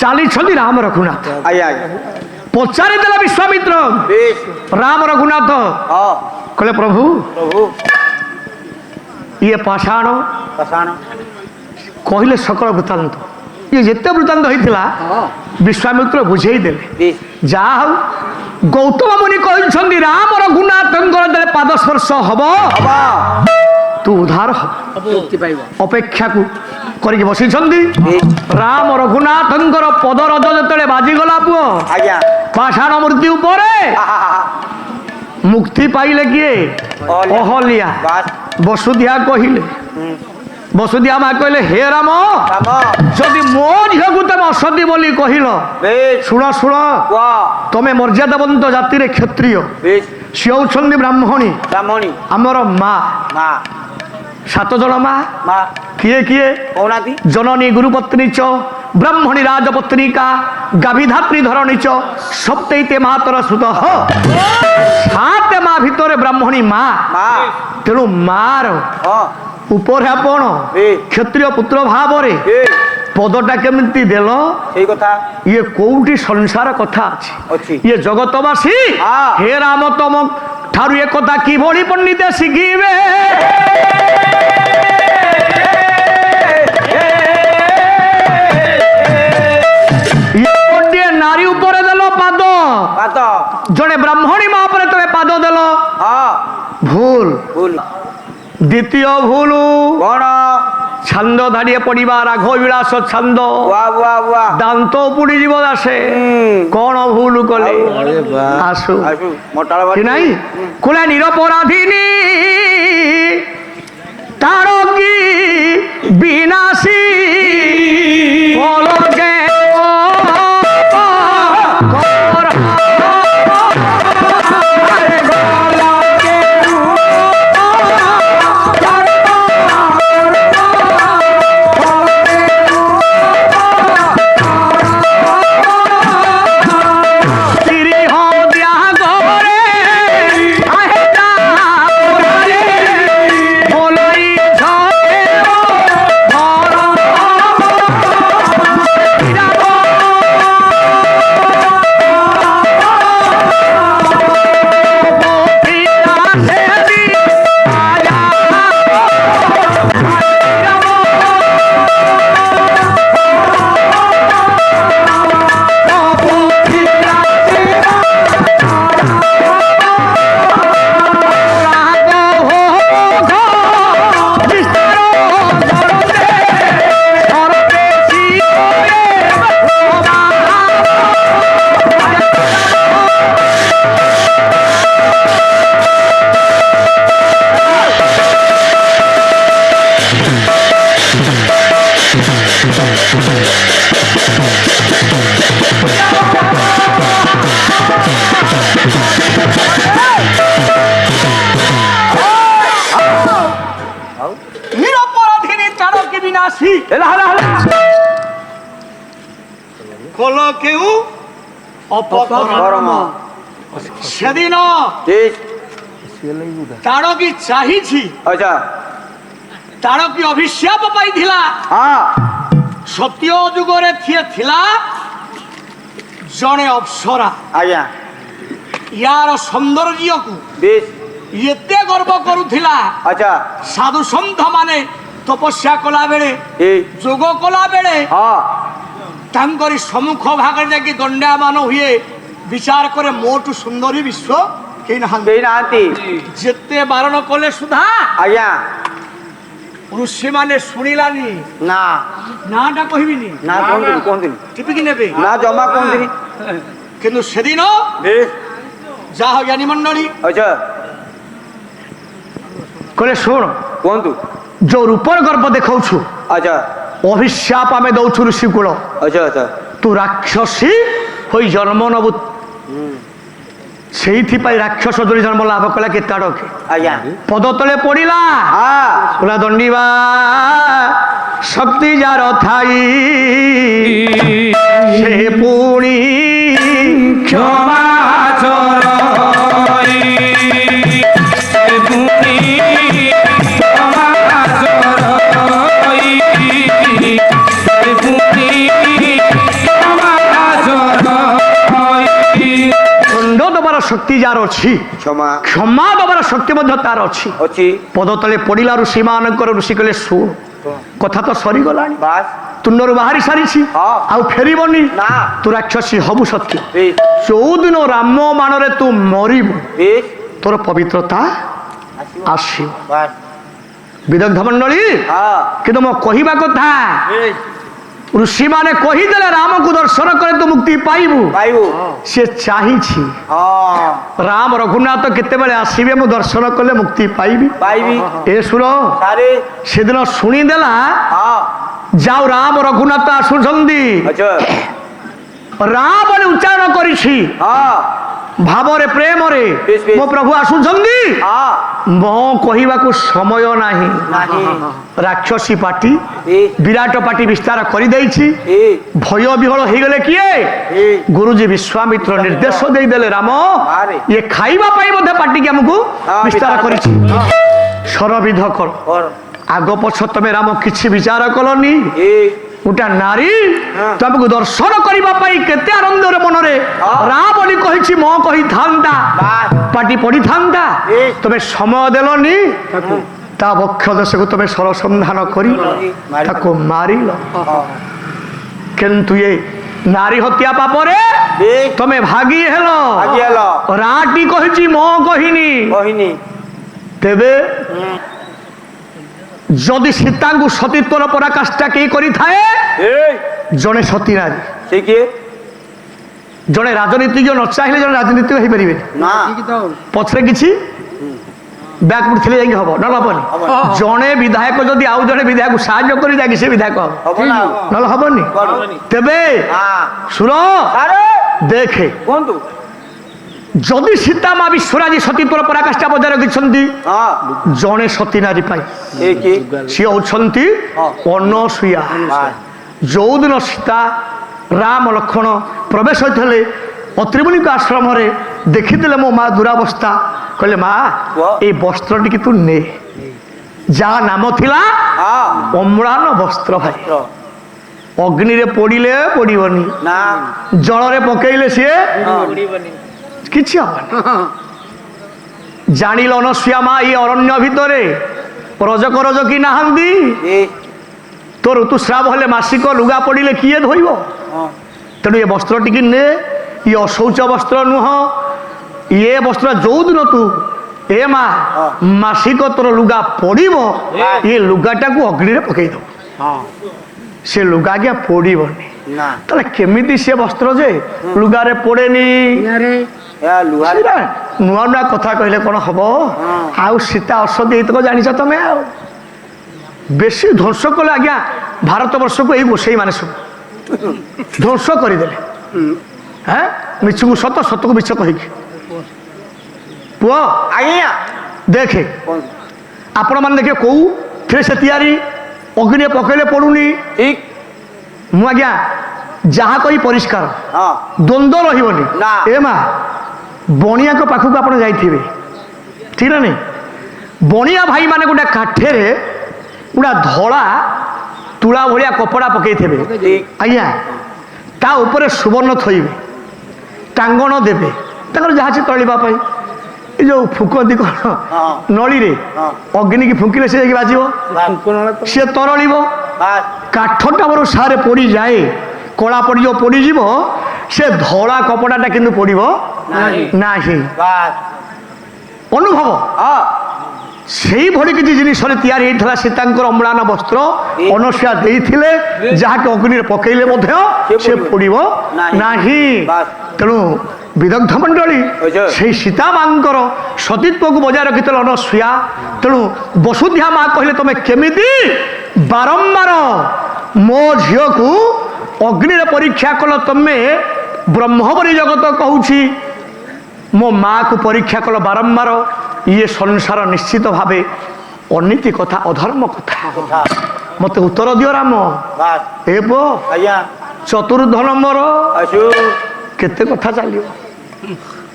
ଚାଲିଛନ୍ତି ରାମ ରଘୁନାଥ। ପଚାରି ଦେଲା ବିଶ୍ୱାମିତ୍ର ରାମ ରଘୁନାଥ, କହିଲେ ପ୍ରଭୁ ଇଏ ପାଷାଣ କହିଲେ ସକଳ ବୃତ୍ତାନ୍ତ। ଇଏ ଯେତେ ବୃତ୍ତାନ୍ତ ହେଇଥିଲା ବିଶ୍ୱାମିତ୍ର ବୁଝେଇ ଦେଲେ। ଯାହା ହଉ ଗୌତମ ମୁନି କହିଛନ୍ତି ରାମ ରଘୁନାଥଙ୍କର ଯେତେବେଳେ ପାଦ ସ୍ପର୍ଶ ହବ ତୁ ଉଦ୍ଧାର ହବ। ଅପେକ୍ଷାକୁ କରିକି ବସିଛନ୍ତି। ରାମ ରଘୁନାଥଙ୍କର ପଦରଜ ଯେତେବେଳେ ବାଜିଗଲା ପୁଅ ପାଷାଣ ମୂର୍ତ୍ତି ଉପରେ ମୁକ୍ତି ପାଇଲେ କିଏ? ଅହଲ୍ୟା। ବସୁଧିଆ କହିଲେ, ବସୁଧିଆ ମା କହିଲେ ହେ ରାମ ଯଦି ମୋ ଝିଅକୁ ତମେ ଅସତୀ ବୋଲି କହିଲ, ଶୁଣ ଶୁଣ, ତମେ ମର୍ଯ୍ୟାଦାବନ୍ତ ଜାତିରେ କ୍ଷତ୍ରିୟ, ସିଏ ହଉଛନ୍ତି ବ୍ରାହ୍ମଣୀ, ଆମର ମା। 7 ଜଣ ମା କିଏ କିଏ? ଜନନୀ ଗୁରୁପତ୍ନୀ ଚ ବ୍ରାହ୍ମଣୀ ରାଜପତ୍ନିକା ଗାଭିଧାତ୍ରୀ ଧରଣୀ ଚ ସପ୍ତୈତେ ମାତର ସୁତ। 7 ମା ଭିତରେ ବ୍ରାହ୍ମଣୀ ମା। ତେଣୁ ମାର ଉପରେ ଆପଣ କ୍ଷତ୍ରିୟ ପୁତ୍ର ଭାବରେ ପଦଟା କେମିତି ଦେଲ? ଇଏ କୋଉଠି ସଂସାର କଥା ଅଛି? ଇଏ ଜଗତବାସୀ ହେ ରାମ ତମ ଠାରୁ ଏ କଥା କିଭଳି ପଣ୍ଡିତ ଶିଖିବେ? ନାରୀ ଉପରେ ଦେଲ ପାଦ, ଜଣେ ବ୍ରାହ୍ମଣୀ ମା ଉପରେ ତମେ ପାଦ ଦେଲ, ଭୁଲ। ଦ୍ୱିତୀୟ ଭୁଲ ଛାନ୍ଦ ଧାଡ଼ିଏ ପଡ଼ିବା, ରାଘ ବିଳାସ ଛାନ୍ଦ, ଦାନ୍ତ ଉପୁଡ଼ିଯିବ ଦାସେ। କଣ ଭୁଲ କଲେ? ଆସୁ କି ନାହିଁ କୁଲା ନିରପରାଧିନୀ ତାର କି ବିନାଶୀ ପଲକେ সেদিন তার কি চাহিছি, তার কি অভিশাপ পাইছিলা? সত্য যুগরে থিলা জনে অপ্সরা। ইয়ার সৌন্দর্যকু এতে গর্ব করুথিলা। সাধু সন্ଥ মানে তপস্যা কলা বেড়ে, যোগ কলা বেড়ে তাঙ্করি সম্মুখ ভাগে যাকি দণ্ডায়মান হুয়ে বিচার করে মোটু সুন্দরী বিশ্ব কেই নাহান্তি। যেতে বারণ কলে সুধা ঋষি মানে শুনিলানি না, নাটা কহিবিনি না, টিপিকি নেবে না, জমা কোনদিন। কিন্তু সেদিন যা হোক জ্ঞানী মন্ডলী কলে শুণ কুহতু, जो रूपर गर्भ देखाऊछु अभिशाप आमे दौछु ऋषि कूल। तू राक्षसी होई जन्म नबु, ସେଇଥିପାଇଁ ରାକ୍ଷସ ଯୋରି ଜନ୍ମ ଲାଭ କଲା କେତେ ଆଡ଼କେ ପଦ ତଳେ ପଡ଼ିଲା। କହିଲା ଦଣ୍ଡିବା ଶକ୍ତି ଯାର ଥାଇ ସେ ପୁଣି କ୍ଷମା ଦେବାର ଶକ୍ତି ଯାହାର ଅଛି, କ୍ଷମା ଦେବାର ଶକ୍ତି ମଧ୍ୟ ତାର ଅଛି। ପଦ ତଳେ ପଡ଼ିଲା ଋଷିମାନଙ୍କର ଋଷି କହିଲେ ଶୁଣ, କଥା ତ ସରିଗଲାଣି, ତୁଣ୍ଡରୁ ବାହାରି ସାରିଛି, ଆଉ ଫେରିବନି। ତୁ ରାକ୍ଷସୀ ହବୁ ସତ୍ୟ, ଯୋଉଦିନ ରାମ ବାଣରେ ତୁ ମରିବୁ ତୋର ପବିତ୍ରତା ଆସିବ। ବିଦଗ୍ଧ ମଣ୍ଡଳୀ, କିନ୍ତୁ ମୋ କହିବା କଥା, ଋଷିମାନେ କହିଦେଲେ ରାମକୁ ଦର୍ଶନ କଲେ ତୁ ମୁକ୍ତି ପାଇବୁ। ସେ ଚାହିଁଛି ରାମ ରଘୁନାଥ କେତେବେଳେ ଆସିବେ, ମୁଁ ଦର୍ଶନ କଲେ ମୁକ୍ତି ପାଇବି। ଏ ଶୁଣ, ସେଦିନ ଶୁଣିଦେଲା, ଯାଉ ରାମ ରଘୁନାଥ ଆସୁଛନ୍ତି, ରାମ ବୋଲି ଉଚ୍ଚାରଣ କରିଛି ଭାବରେ ପ୍ରେମରେ, ମୋ ପ୍ରଭୁ ଆସୁଛନ୍ତି, ମୋ କହିବାକୁ ସମୟ ନାହିଁ। ରାକ୍ଷସୀ ପାଟି ବିରାଟ ପାଟି ବିସ୍ତାର କରିଦେଇଛି। ଭୟ ବିହଳ ହେଇଗଲେ କିଏ? ଗୁରୁଜୀ ବିଶ୍ୱାମିତ୍ର ନିର୍ଦ୍ଦେଶ ଦେଇଦେଲେ, ରାମ ଇଏ ଖାଇବା ପାଇଁ ମଧ୍ୟ ପାଟିକି ଆମକୁ ବିସ୍ତାର କରିଛି, ସରବିଧ କର। ଆଗ ପଛ ତମେ ରାମ କିଛି ବିଚାର କଲନି। ଗୋଟା ନାରୀ ତମକୁ ଦର୍ଶନ କରିବା ପାଇଁ କେତେ ଆନନ୍ଦରେ ମନରେ ରା ବୋଲି କହିଛି, ମୋ କହିଥାନ୍ତା ପାଟି ପଡ଼ିଥାନ୍ତା, ତମେ ସମୟ ଦେଲନି। ତା ବକ୍ଷ ଦେଶକୁ ତମେ ସରସନ୍ଧାନ କରି ତାକୁ ମାରିଲ। କିନ୍ତୁ ଏ ନାରୀ ହତ୍ୟା ପାପରେ ତମେ ଭାଗି ହେଲ। ରାଟି କହିଛି, ମୋ କହିନି। ତେବେ যদি সীতাঙ্কু সতীত্বর পরাকাষ্ঠা কে করিথায়ে, জনে সতী নারী। সে কি? জনে রাজনীতিজ্ঞ ন চাইলে জনে রাজনীতিজ্ঞ হয়ে পারিবে না। পছরে কিছু ব্যাকফুট ଥିଲେ ଯାଇକି হব, নলে হবনি। জনে বিধায়ক যদি আউ জনে বিধায়ক সাহায্য করে যাকি সে বিধায়ক হব, নলে হবনি। তেবে শুন, দেখে যদি সীতা মা বিশ্বরাজি সতীত্বর পরাকাষ্ঠা বজায় রাখিছন্তি জনে সতী নারী পাই, সে হচ্ছন্তি অনসূয়া। যৌদিন সীতা রাম লক্ষ্মণ প্রবেশ হইলে অত্রিমুনিଙ୍କ আশ্রমরে দেখিলে মো মা দুরাবস্থা, কহিলে মা এই বস্ত্রটিকে তু নে। যা নাম থিলা অম্লান বস্ত্র, ভাই অগ্নিরে পড়িলে পড়িবনি, জলরে পকাইলে সে କିଛି ହବନି। ଜାଣିଲ ଅନସୂୟା ମା, ଏ ଅରଣ୍ୟ ଭିତରେ ରଜକ ରଜକି ନାହାନ୍ତି। ତୋ ଋତୁସ୍ରାବ ହେଲେ ମାସିକ ଲୁଗା ପଡ଼ିଲେ କିଏ ଧୋଇବ? ତେଣୁ ଏ ବସ୍ତ୍ର ଟିକେ ନେ, ଇଏ ଅଶୌଚ ବସ୍ତ୍ର ନୁହଁ। ଇଏ ବସ୍ତ୍ର ଯୋଉଦିନ ତୁ ଏ ମା ମାସିକ ତୋର ଲୁଗା ପଡ଼ିବ, ଏ ଲୁଗାଟାକୁ ଅଗ୍ନିରେ ପକେଇ ଦବ, ସେ ଲୁଗା ଆଜ୍ଞା ପୋଡ଼ିବନି। ତାହେଲେ କେମିତି ସେ ବସ୍ତ୍ର ଯେ ଲୁଗାରେ ପୋଡ଼େନି? ନୂଆ ନୂଆ କଥା କହିଲେ କଣ ହବ? ଆଉ ସୀତା ଅସତୀ ଏଇତକ ଜାଣିଛ ତମେ? ଆଉ ବେଶୀ ଧ୍ୱଂସ କଲେ ଆଜ୍ଞା ଭାରତ ବର୍ଷକୁ ଏଇ ଗୋସେଇ ମାନେ ସବୁ ଧ୍ୱଂସ କରିଦେଲେ। হ্যাঁ মিছুকু সত সতকু মিছ কহিকি পুଅ আজ্ঞା দেখে ଆପଣ ମାନେ ଦେଖିବେ କୋଉଥିରେ ସେ ତିଆରି, ଅଗ୍ନିରେ ପକେଇଲେ ପଡୁନି। ଠିକ ମୁଁ ଆଜ୍ଞା ଯାହା କହି ପରିଷ୍କାର, ଦ୍ୱନ୍ଦ୍ୱ ରହିବନି। ଏ ମା ବଣିଆଙ୍କ ପାଖକୁ ଆପଣ ଯାଇଥିବେ, ଠିକ ନା ନାଇଁ? ବଣିଆ ଭାଇ ମାନେ ଗୋଟେ କାଠରେ ଗୋଟେ ଧଳା ତୁଳା ଭଳିଆ କପଡ଼ା ପକେଇଥିବେ ଆଜ୍ଞା, ତା ଉପରେ ସୁବର୍ଣ୍ଣ ଥୋଇବେ, ଟାଙ୍ଗଣ ଦେବେ ତାଙ୍କର ଯାହା ଅଛି ତଳିବା ପାଇଁ। ଏ ଯୋଉ ଫୁକନ୍ତି କଣ ନଳୀରେ ଅଗ୍ନିକି ଫୁଙ୍କିଲେ ସେ ଯାଇକି ବାଜିବ, ସିଏ ତରଳିବ। କାଠଟା ମୋର ସାରେ ପୋଡ଼ିଯାଏ, କଳା ପଡ଼ିଯିବ, ପୋଡ଼ିଯିବ, ସେ ଧଳା କପଡ଼ାଟା କିନ୍ତୁ ପୋଡ଼ିବ ନାହିଁ। ଅନୁଭବ ସେଇଭଳି କିଛି ଜିନିଷରେ ତିଆରି ହେଇଥିଲା ସୀତାଙ୍କର ଅମ୍ଳାନ ବସ୍ତ୍ର ଅନସୂୟା ଦେଇଥିଲେ, ଯାହାକି ଅଗ୍ନିରେ ପକେଇଲେ ମଧ୍ୟ ସେ ପୋଡ଼ିବ ନାହିଁ। ତେଣୁ ବିଦଗ୍ଧ ମଣ୍ଡଳୀ ସେଇ ସୀତା ମାଙ୍କର ସତୀତ୍ୱକୁ ବଜାୟ ରଖିଥିଲେ ଅନସୂୟା। ତେଣୁ ବସୁଧା ମା କହିଲେ ତମେ କେମିତି ବାରମ୍ବାର ମୋ ଝିଅକୁ ଅଗ୍ନିରେ ପରୀକ୍ଷା କଲ? ତମେ ବ୍ରହ୍ମ ବୋଲି ଜଗତ କହୁଛି, ମୋ ମାକୁ ପରୀକ୍ଷା କଲ ବାରମ୍ବାର। ଇଏ ସଂସାର ନିଶ୍ଚିତ ଭାବେ ଅନୀତି କଥା, ଅଧର୍ମ କଥା। ମତେ ଉତ୍ତର ଦିଅ ରାମ। ଏ ପୁଅ ଚତୁର୍ଦ୍ଧନ ମୋର କେତେ କଥା ଚାଲିବ?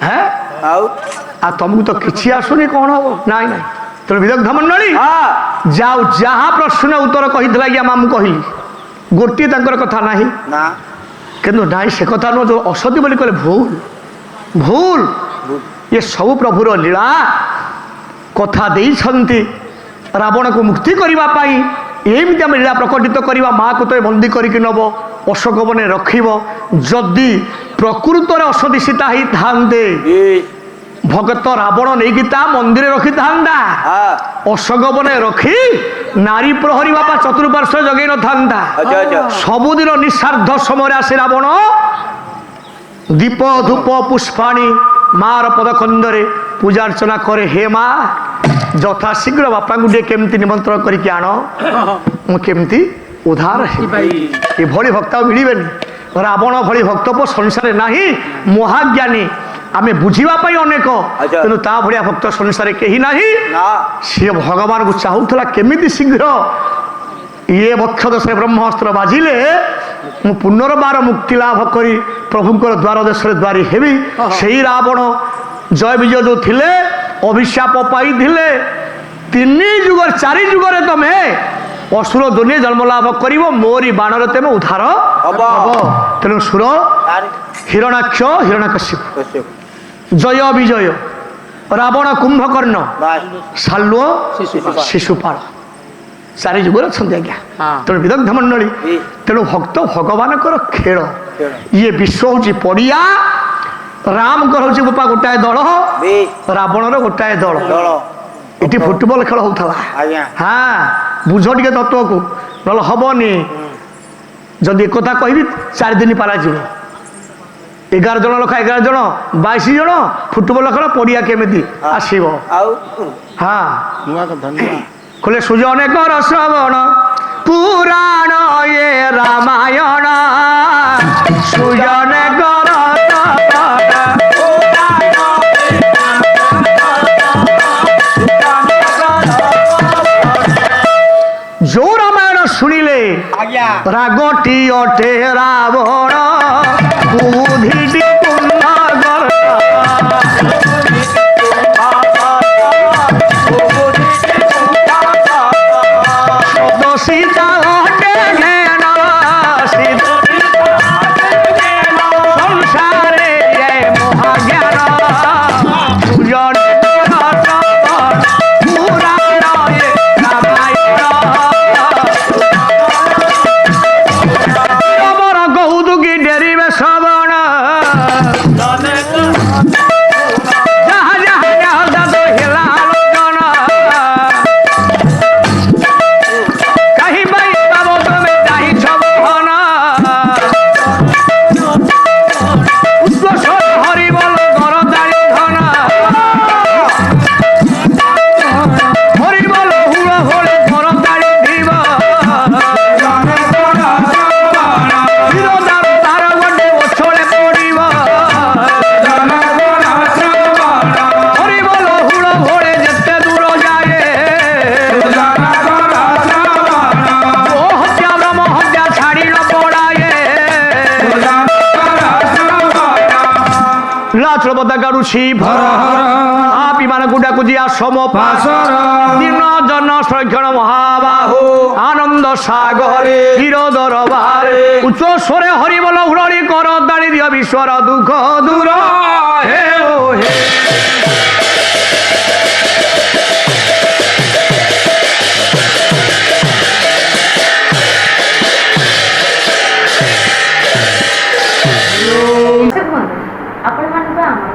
হ্যাঁ ଆଉ ତମକୁ ତ କିଛି ଆସୁନି, କଣ ହବ? ନାଇଁ ନାଇଁ। ତେଣୁ ବିଦଗ୍ଧ ମଣ୍ଡଳୀ ଯାଉ, ଯାହା ପ୍ରଶ୍ନ ଉତ୍ତର କହିଥିଲା ଆଜ୍ଞା ମା ମୁଁ କହିଲି, ଗୋଟିଏ ତାଙ୍କର କଥା ନାହିଁ। କିନ୍ତୁ ନାଇଁ ସେ କଥା ନୁହଁ, ଯୋଉ ଅସତୀ ବୋଲି କହିଲେ ଭୁଲ ଭୁଲ। ये सब प्रभुर लीला कथा देइछन्ति रावण को मुक्ति करबा पाई एमती आम लीला प्रकटित करवा माँ को तो बंदी करके नब अशोक बने रखिब जदि प्रकृत असदी सीता ही थांते भगत रावण नहीं ता मंदिर रखी था अशोक बने रखी नारी प्रहरी बापा चतुर्पार्श्व जगै न था सबुदिन निस्वार्थ समय आसे रावण दीप धूप पुष्पाणी मार पदखंडे पूजा अर्चना करे हे माँ यथा शीघ्र बापा को केमती निमंत्रण करके आण मुझे उद्धार ये भली भक्त मिलबे रावण भली भक्त संसार ना महाज्ञानी आम बुझापी अनेक तेणु ता भाया भक्त संसार कहीं ना सी भगवान को चाहूला केमी शीघ्र ये वक्षदश ब्रह्मास्त्र बाजिले मु पुनर्बार मुक्ति लाभ करी प्रभुंकर द्वार देश द्वारी हेबी से रावण जय विजय जो थिले अभिशाप पाई थिले तीन जुग चारि जुगरे तमे असुर दुनिया जन्म लाभ कर मोरी बाणर तेम उद्धार तेणु सुर हिरणाक्ष हिरण्यकश्यप जय विजय रावण कुंभकर्ण सालुओ शिशुपाल चारि जुगर अच्छा आज्ञा तेणु विदग्ध मंडली तेणु भक्त भगवान खेल ये विश्व हूँ पड़िया राम हूँ गोपा गोटाए दल रावणर गोटाए दल ये फुटबल खेल होता हाँ बुझ टे तत्व को ना हेनी जदि एक कहि 4 दिन पारा 11 जन लखा 11 जन 22 जन फुटबल खेल पड़िया केमी आसब हाँ खोले सुजने कर श्रवण पुराण ये रामायण सुजने कर जो रामायण शुणिले रागटी अटे रावण बुद्धि सीता संसारे महाज्ञान कौतुकी डेरीबे श्रवण जहाँ जहाँ जहाँ तो हिला दिन जन संरक्षण महाबाहु आनंद सागरे हिर दरबारे उच्च स्वरे हरिबोल हुड़ी कर दाणी दिय विश्वर दुख दूर हे ओ हे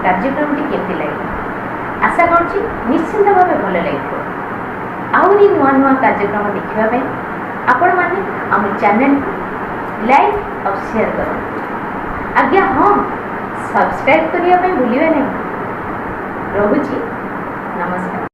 कार्यक्रम केमती लगे आशा करुँच निश्चिंत भाव भल लगे आहरी नुआ नुआ कार्यक्रम देखापी आपण मैंने आम चैनल को लाइक और शेयर कर आज्ञा हाँ सब्सक्राइब करने भूलिए नहीं। रोची नमस्कार।